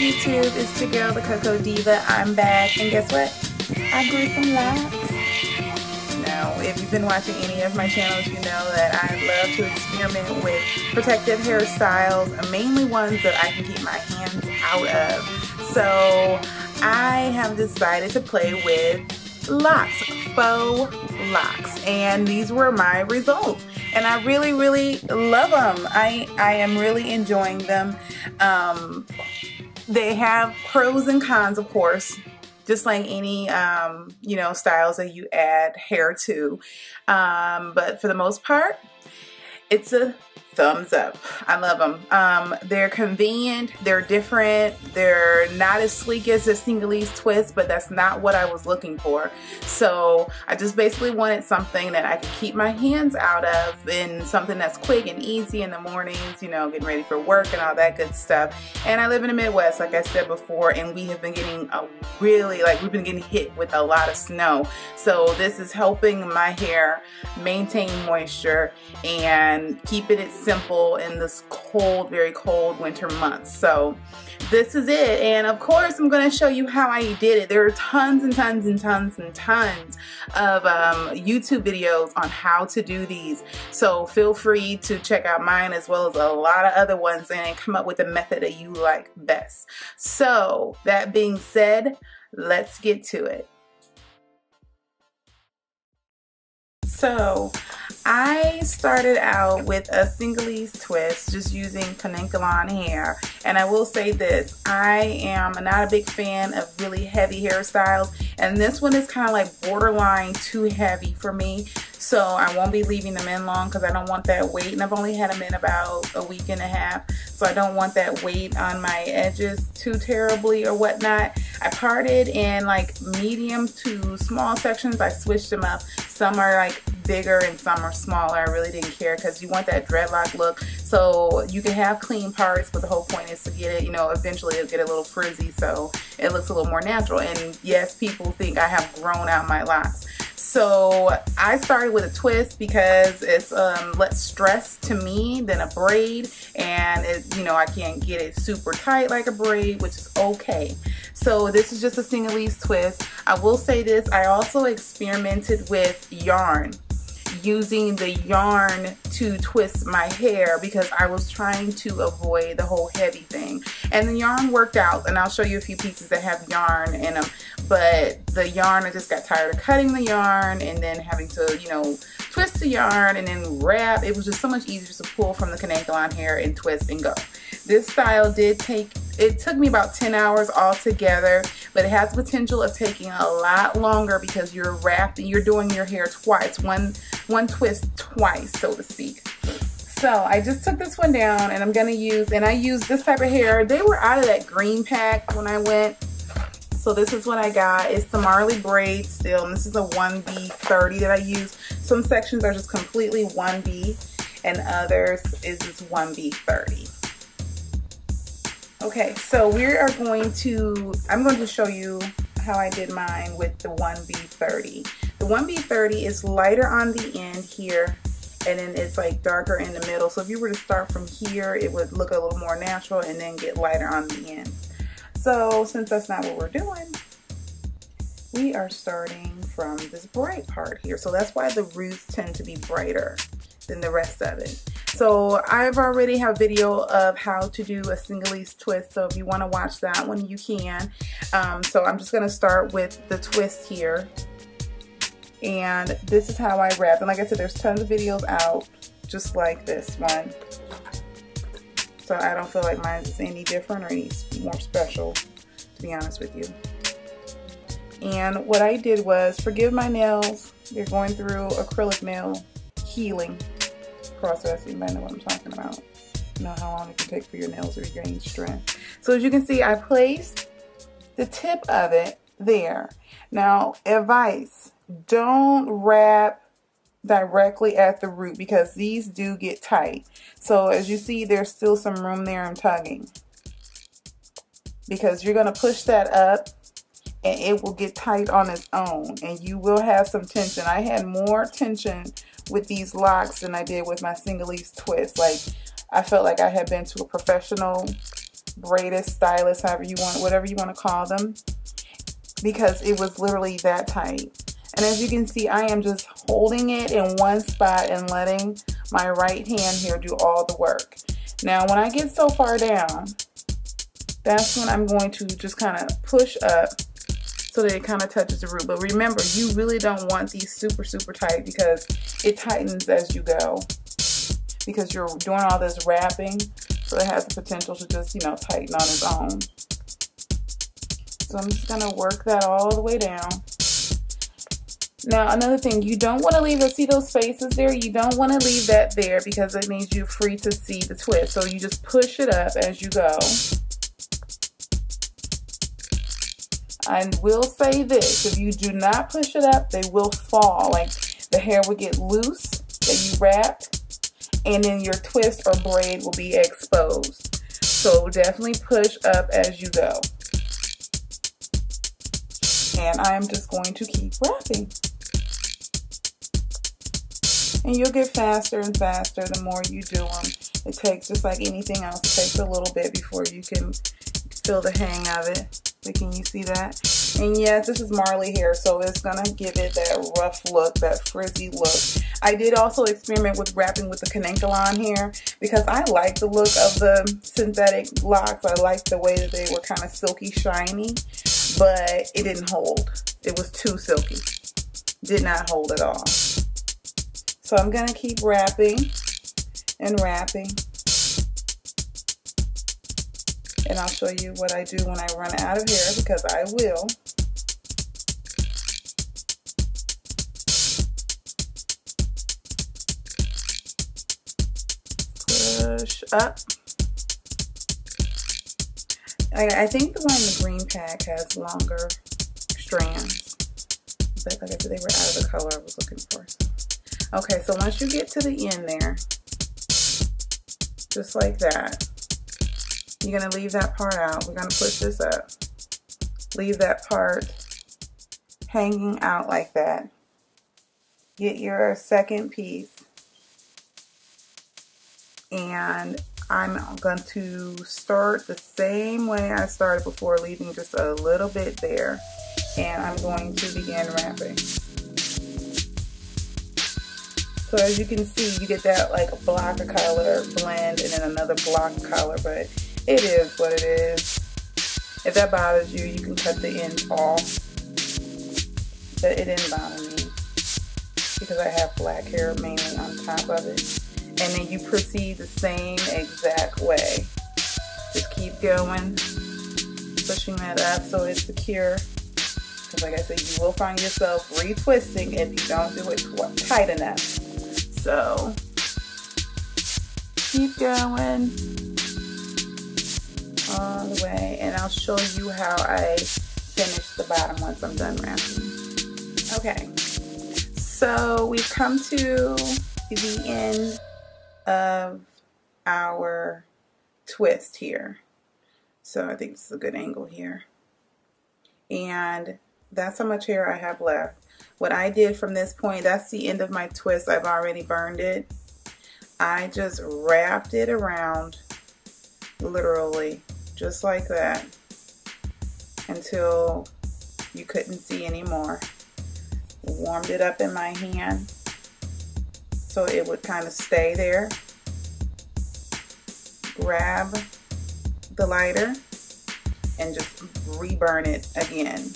YouTube? It's your girl, the Cocoa Diva. I'm back, and guess what? I grew some locks. Now, if you've been watching any of my channels, you know that I love to experiment with protective hairstyles, mainly ones that I can keep my hands out of. So, I have decided to play with locks, faux locks, and these were my results. And I really, really love them. I am really enjoying them. They have pros and cons, of course, just like any, you know, styles that you add hair to. But for the most part, it's a thumbs up. I love them. They're convenient, they're different, they're not as sleek as a Singalese twist, but that's not what I was looking for. So I just basically wanted something that I could keep my hands out of, and something that's quick and easy in the mornings, you know, getting ready for work and all that good stuff. And I live in the Midwest, like I said before, and we have been getting we've been getting hit with a lot of snow. So this is helping my hair maintain moisture and keeping it simple in this cold, very cold winter months. So this is it, and of course I'm going to show you how I did it. There are tons and tons and tons and tons of YouTube videos on how to do these, so feel free to check out mine as well as a lot of other ones and come up with the method that you like best. So that being said, let's get to it. So I started out with a Singalese twist, just using Kaninkalan hair. And I will say this, I am not a big fan of really heavy hairstyles, and this one is kind of like borderline too heavy for me. So I won't be leaving them in long because I don't want that weight, and I've only had them in about a week and a half, so I don't want that weight on my edges too terribly or whatnot. I parted in like medium to small sections. I switched them up. Some are like bigger and some are smaller. I really didn't care because you want that dreadlock look. So you can have clean parts, but the whole point is to get it, you know, eventually it'll get a little frizzy so it looks a little more natural. And yes, people think I have grown out my locks. So I started with a twist because it's less stress to me than a braid, and it, you know, I can't get it super tight like a braid, which is okay. So this is just a Singalese twist. I will say this, I also experimented with yarn, using the yarn to twist my hair because I was trying to avoid the whole heavy thing. And the yarn worked out, and I'll show you a few pieces that have yarn in them. But the yarn, I just got tired of cutting the yarn and then having to, you know, twist the yarn and then wrap. It was just so much easier just to pull from the Kaninkalan hair and twist and go. This style it took me about 10 hours altogether, but it has the potential of taking a lot longer because you're wrapping, you're doing your hair twice, one twist twice, so to speak. So I just took this one down, and I'm gonna use, and I used this type of hair. They were out of that green pack when I went. So this is what I got. It's the Marley braid still, and this is a 1B30 that I use. Some sections are just completely 1B, and others is just 1B30. Okay, so I'm going to show you how I did mine with the 1B30. The 1B30 is lighter on the end here, and then it's like darker in the middle. So if you were to start from here, it would look a little more natural and then get lighter on the end. So since that's not what we're doing, we are starting from this bright part here. So that's why the roots tend to be brighter than the rest of it. So I've already have video of how to do a Singalese twist, so if you want to watch that one, you can. So I'm just going to start with the twist here, and this is how I wrap. And like I said, there's tons of videos out just like this one, so I don't feel like mine is any different or any more special, to be honest with you. And what I did was, forgive my nails, they're going through acrylic nail healing process. You might know what I'm talking about. You know how long it can take for your nails to regain strength. So as you can see, I placed the tip of it there. Now, advice, don't wrap directly at the root because these do get tight. So as you see, there's still some room there I'm tugging, because you're going to push that up and it will get tight on its own, and you will have some tension. I had more tension with these locks than I did with my Singalese twist. Like, I felt like I had been to a professional braided, stylist, however you want, whatever you want to call them, because it was literally that tight. And as you can see, I am just holding it in one spot and letting my right hand here do all the work. Now, when I get so far down, that's when I'm going to just kind of push up so that it kind of touches the root. But remember, you really don't want these super, super tight because it tightens as you go. Because you're doing all this wrapping, so it has the potential to just, you know, tighten on its own. So I'm just going to work that all the way down. Now, another thing, you don't want to leave, see those spaces there? You don't want to leave that there because it means you're free to see the twist. So you just push it up as you go. I will say this, if you do not push it up, they will fall. Like the hair will get loose that you wrapped, and then your twist or braid will be exposed. So definitely push up as you go. And I'm just going to keep wrapping. And you'll get faster and faster the more you do them. It takes, just like anything else, it takes a little bit before you can feel the hang of it. But can you see that? And yes, this is Marley hair, so it's going to give it that rough look, that frizzy look. I did also experiment with wrapping with the Kanenkalon hair because I like the look of the synthetic locks. I like the way that they were kind of silky shiny, but it didn't hold. It was too silky. Did not hold at all. So I'm going to keep wrapping and wrapping. And I'll show you what I do when I run out of hair, because I will. Push up. I think the one in the green pack has longer strands. But like I said, they were out of the color I was looking for. Okay, so once you get to the end there, just like that, you're going to leave that part out. We're going to push this up. Leave that part hanging out like that. Get your second piece. And I'm going to start the same way I started before, leaving just a little bit there. And I'm going to begin wrapping. So as you can see, you get that like block of color blend and then another block of color, but it is what it is. If that bothers you, you can cut the ends off. But it didn't bother me because I have black hair mainly on top of it. And then you proceed the same exact way. Just keep going, pushing that up so it's secure. Because like I said, you will find yourself retwisting if you don't do it tight enough. So keep going all the way, and I'll show you how I finish the bottom once I'm done wrapping. Okay, so we've come to the end of our twist here. So I think this is a good angle here. And that's how much hair I have left. What I did from this point, that's the end of my twist. I've already burned it. I just wrapped it around, literally, just like that, until you couldn't see anymore. Warmed it up in my hand so it would kind of stay there. Grab the lighter and just reburn it again.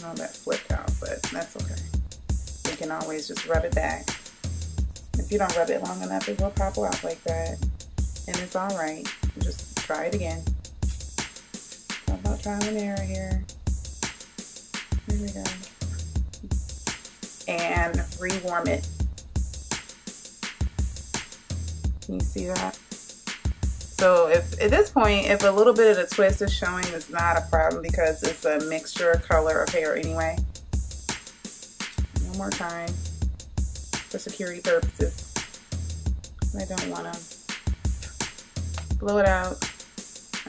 Oh, that flipped out, but that's okay. You can always just rub it back. If you don't rub it long enough, it will pop out like that. And it's alright. Just try it again. How about trial and error here? Here we go. And rewarm it. Can you see that? So if at this point, if a little bit of the twist is showing, it's not a problem because it's a mixture color of hair anyway. One more time for security purposes. I don't want to blow it out.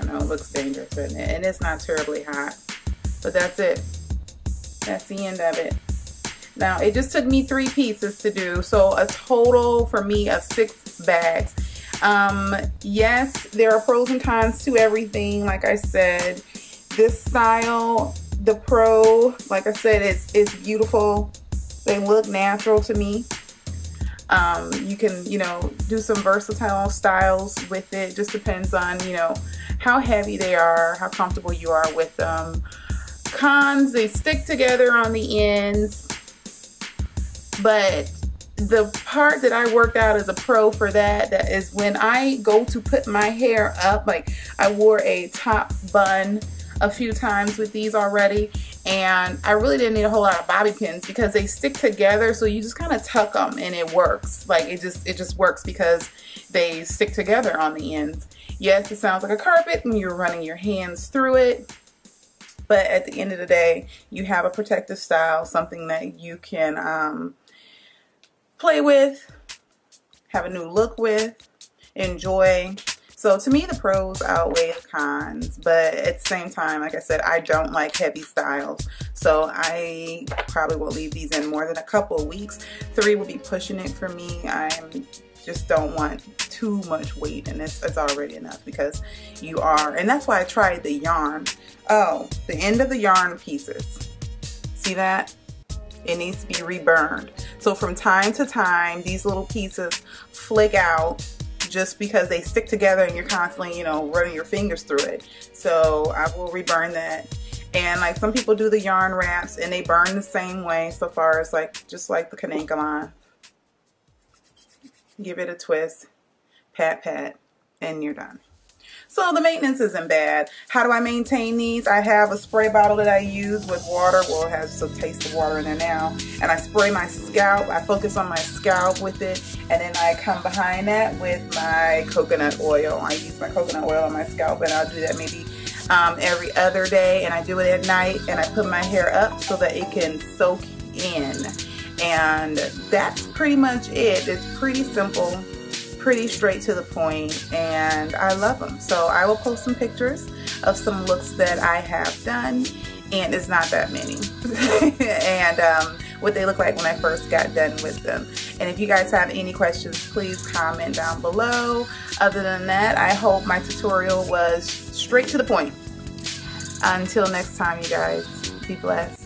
I know it looks dangerous, doesn't it? And it's not terribly hot, but that's it. That's the end of it. Now it just took me 3 pieces to do, so a total for me of 6 bags. Yes, there are pros and cons to everything. Like I said, this style, the pro, like I said, it's beautiful. They look natural to me. You can, you know, do some versatile styles with it. Just depends on, you know, how heavy they are, how comfortable you are with them. Cons, they stick together on the ends. But the part that I worked out as a pro for that is when I go to put my hair up, like I wore a top bun a few times with these already, and I really didn't need a whole lot of bobby pins because they stick together, so you just kind of tuck them and it works. Like it just works because they stick together on the ends. Yes, it sounds like a carpet when you're running your hands through it, but at the end of the day, you have a protective style, something that you can play with, have a new look with, enjoy. So to me, the pros outweigh the cons, but at the same time, like I said, I don't like heavy styles. So I probably will leave these in more than a couple of weeks. 3 will be pushing it for me. I just don't want too much weight, and it's already enough because you are, and that's why I tried the yarn. Oh, the end of the yarn pieces. See that? It needs to be reburned. So from time to time, these little pieces flick out just because they stick together and you're constantly, you know, running your fingers through it. So I will reburn that. And like some people do the yarn wraps and they burn the same way so far as like, just like the Kanankalon. Give it a twist, pat, pat, and you're done. So the maintenance isn't bad. How do I maintain these? I have a spray bottle that I use with water. Well, it has some taste of water in there now. And I spray my scalp. I focus on my scalp with it. And then I come behind that with my coconut oil. I use my coconut oil on my scalp, and I'll do that maybe every other day. And I do it at night, and I put my hair up so that it can soak in. And that's pretty much it. It's pretty simple, pretty straight to the point, and I love them. So I will post some pictures of some looks that I have done, and it's not that many. And what they look like when I first got done with them. And if you guys have any questions, please comment down below. Other than that, I hope my tutorial was straight to the point. Until next time, you guys, be blessed.